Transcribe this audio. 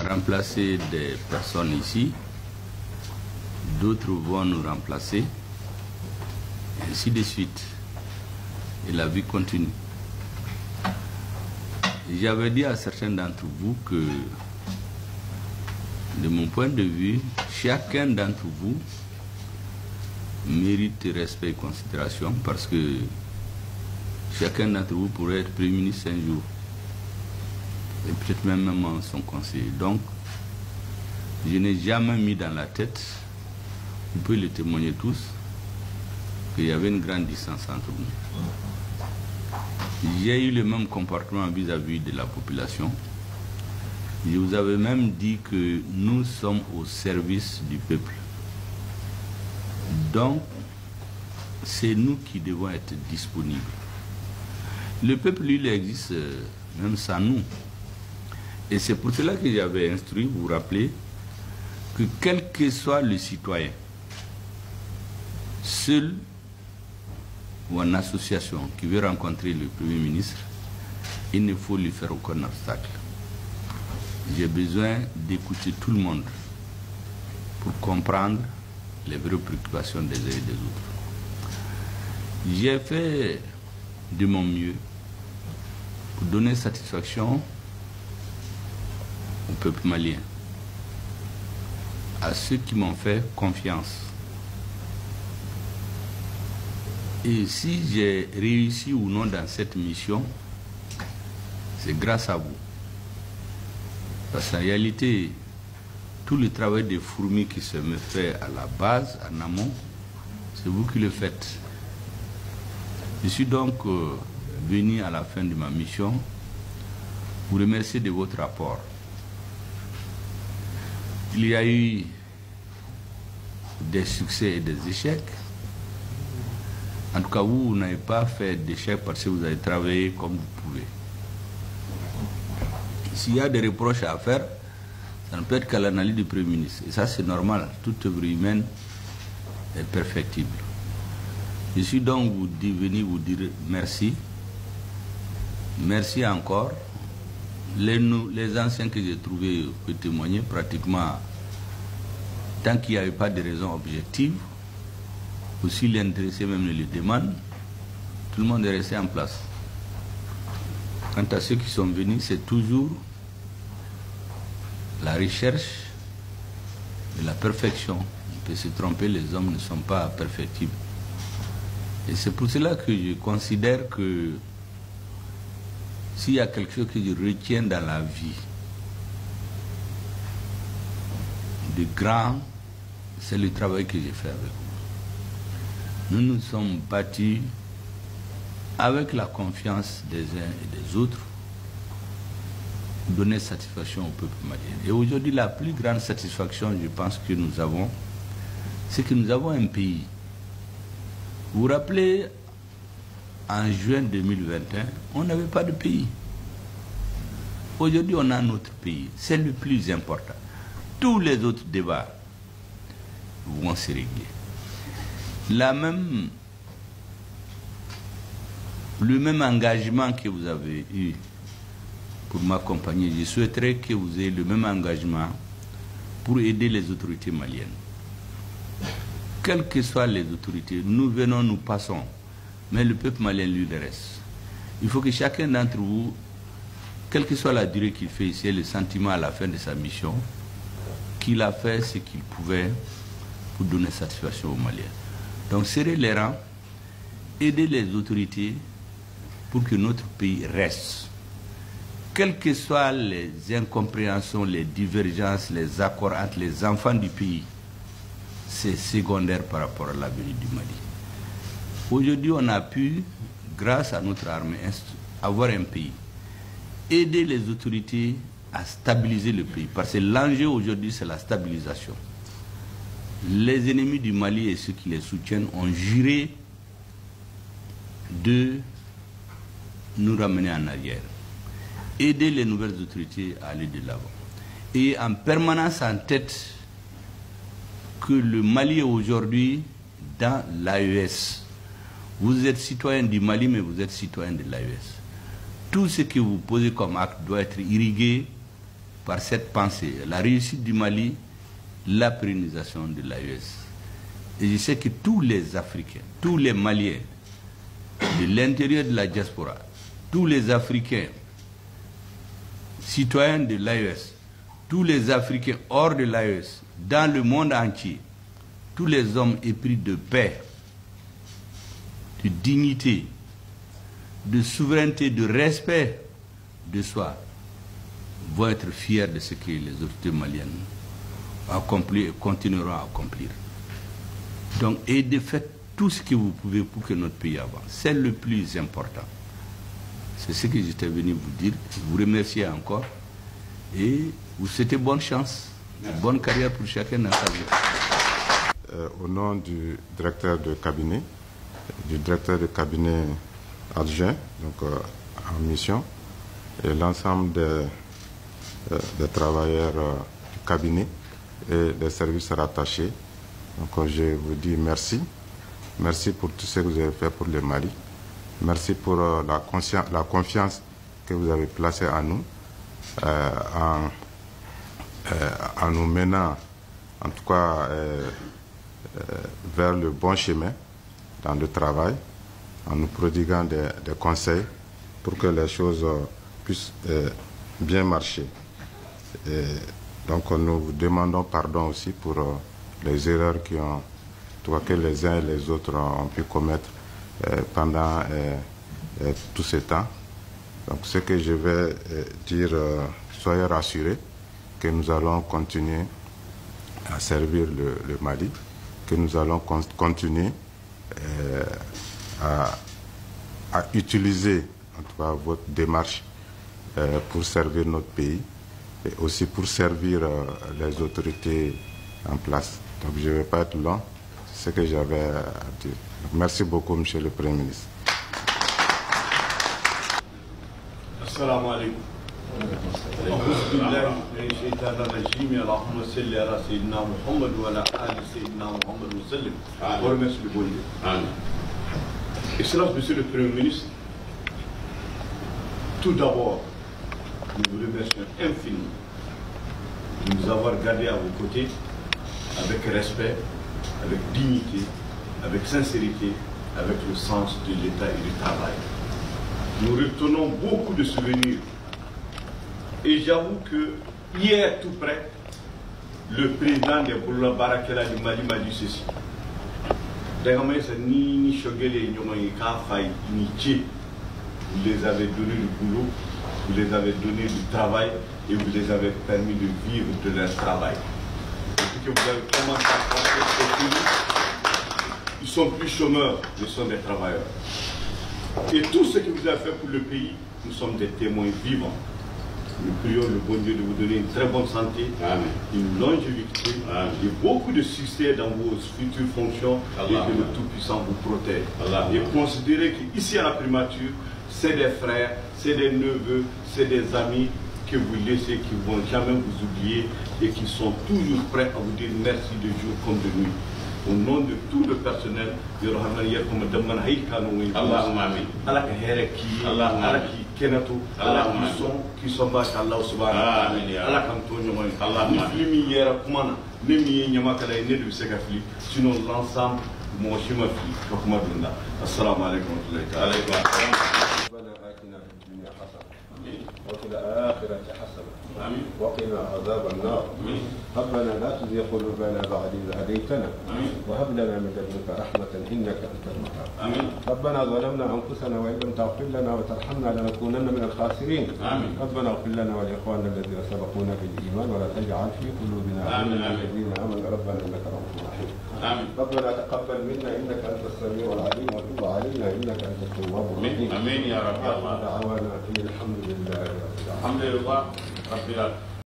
remplacer des personnes ici, d'autres vont nous remplacer, et ainsi de suite. Et la vie continue. J'avais dit à certains d'entre vous que, de mon point de vue, chacun d'entre vous mérite respect et considération parce que chacun d'entre vous pourrait être Premier ministre un jour et peut-être même son conseiller. Donc, je n'ai jamais mis dans la tête, vous pouvez le témoigner tous, qu'il y avait une grande distance entre nous. J'ai eu le même comportement vis-à-vis de la population. Je vous avais même dit que nous sommes au service du peuple. Donc, c'est nous qui devons être disponibles. Le peuple, lui, il existe même sans nous. Et c'est pour cela que j'avais instruit, vous vous rappelez, que quel que soit le citoyen, seul ou en association qui veut rencontrer le Premier ministre, il ne faut lui faire aucun obstacle. J'ai besoin d'écouter tout le monde pour comprendre les vraies préoccupations des uns et des autres. J'ai fait de mon mieux pour donner satisfaction au peuple malien, à ceux qui m'ont fait confiance. Et si j'ai réussi ou non dans cette mission, c'est grâce à vous. Parce qu'en réalité, tout le travail de fourmi qui se me fait à la base, en amont, c'est vous qui le faites. Je suis donc venu à la fin de ma mission vous remercier de votre rapport. Il y a eu des succès et des échecs. En tout cas, vous n'avez pas fait d'échec parce que vous avez travaillé comme vous pouvez. S'il y a des reproches à faire, ça ne peut être qu'à l'analyse du Premier ministre. Et ça, c'est normal. Toute œuvre humaine est perfectible. Je suis donc venu vous dire merci. Merci encore. Les anciens que j'ai trouvés peuvent témoigner pratiquement, tant qu'il n'y avait pas de raison objective, aussi l'intéressé même le demande, tout le monde est resté en place. Quant à ceux qui sont venus, c'est toujours la recherche de la perfection. On peut se tromper, les hommes ne sont pas perfectibles. Et c'est pour cela que je considère que s'il y a quelque chose que je retiens dans la vie de grand, c'est le travail que j'ai fait avec vous. Nous nous sommes battus avec la confiance des uns et des autres pour donner satisfaction au peuple malien. Et aujourd'hui, la plus grande satisfaction, je pense, que nous avons, c'est que nous avons un pays. Vous vous rappelez, en juin 2021, on n'avait pas de pays. Aujourd'hui, on a notre pays. C'est le plus important. Tous les autres débats vont se régler. Le même engagement que vous avez eu pour m'accompagner, je souhaiterais que vous ayez le même engagement pour aider les autorités maliennes. Quelles que soient les autorités, nous venons, nous passons, mais le peuple malien, lui, le reste. Il faut que chacun d'entre vous, quelle que soit la durée qu'il fait ici, ait le sentiment à la fin de sa mission, qu'il a fait ce qu'il pouvait pour donner satisfaction aux Maliens. Donc, serrer les rangs, aider les autorités pour que notre pays reste. Quelles que soient les incompréhensions, les divergences, les accords entre les enfants du pays, c'est secondaire par rapport à l'avenir du Mali. Aujourd'hui, on a pu, grâce à notre armée, avoir un pays. Aider les autorités à stabiliser le pays. Parce que l'enjeu aujourd'hui, c'est la stabilisation. Les ennemis du Mali et ceux qui les soutiennent ont juré de nous ramener en arrière. Aider les nouvelles autorités à aller de l'avant. Et en permanence en tête que le Mali est aujourd'hui dans l'AES. Vous êtes citoyen du Mali, mais vous êtes citoyen de l'AES. Tout ce que vous posez comme acte doit être irrigué par cette pensée, la réussite du Mali, la pérennisation de l'AES. Et je sais que tous les Africains, tous les Maliens, de l'intérieur de la diaspora, tous les Africains, citoyens de l'AES, tous les Africains hors de l'AES, dans le monde entier, tous les hommes épris de paix, de dignité, de souveraineté, de respect de soi, vont être fiers de ce que les autorités maliennes ont accompli et continueront à accomplir. Donc, et de faire tout ce que vous pouvez pour que notre pays avance. C'est le plus important. C'est ce que j'étais venu vous dire. Je vous remercie encore et vous souhaitez bonne chance, bonne carrière pour chacun dans sa vie. Au nom du directeur de cabinet, adjoint, donc en mission, et l'ensemble des travailleurs du cabinet et des services rattachés. Donc je vous dis merci. Merci pour tout ce que vous avez fait pour le Mali. Merci pour la confiance que vous avez placée en nous, en nous menant, en tout cas, vers le bon chemin dans le travail, en nous prodiguant des conseils pour que les choses puissent bien marcher. Et donc nous vous demandons pardon aussi pour les erreurs que les uns et les autres ont pu commettre pendant tout ce temps. Donc ce que je vais dire, soyez rassurés que nous allons continuer à servir le Mali, que nous allons continuer à utiliser en tout cas votre démarche pour servir notre pays et aussi pour servir les autorités en place. Donc je ne vais pas être long, c'est ce que j'avais à dire. Donc, merci beaucoup, Monsieur le Premier ministre. Assalamu alaikum. Excellence, Monsieur le Premier ministre, tout d'abord, nous vous remercions infiniment de nous avoir gardés à vos côtés avec respect, avec dignité, avec sincérité, avec le sens de l'État et du travail. Nous retenons beaucoup de souvenirs. Et j'avoue que hier, tout près, le président de Boula Barakela du Mali m'a dit ceci. Vous les avez donné du boulot, vous les avez donné du travail et vous les avez permis de vivre de leur travail. Depuis que vous avez commencé à construire ce pays, ils sont plus chômeurs, ils sont des travailleurs. Et tout ce que vous avez fait pour le pays, nous sommes des témoins vivants. Nous prions le bon Dieu de vous donner une très bonne santé, Amen, une longévité, Amen, et beaucoup de succès dans vos futures fonctions, Allah, et que le Tout-Puissant vous protège. Allah, et considérez qu'ici à la primature, c'est des frères, c'est des neveux, c'est des amis que vous laissez, qui ne vont jamais vous oublier et qui sont toujours prêts à vous dire merci de jour comme de nuit. Au nom de tout le personnel, qui sont Allah subhanahu sinon l'ensemble, mon chemin assalamu alaikum wa وفي الآخرة حسنة وقنا عذاب النار ربنا لا تزغ قلوبنا بعد إذ هديتنا وهب لنا من لدنك رحمة إنك أنت الوهاب ربنا ظلمنا أنفسنا وإن لم تغفر لنا وترحمنا لنكونن من الخاسرين ربنا اغفر لنا ولإخواننا الذين سبقونا بالإيمان ولا تجعل في قلوبنا غلا للذين آمنوا ربنا إنك رؤوف رحيم ربنا تقبل منا إنك أنت السميع العليم وتب علينا إنك أنت التواب الرحيم آمين يا رب. دعوانا الحمد لله الحمد لله رب العالمين.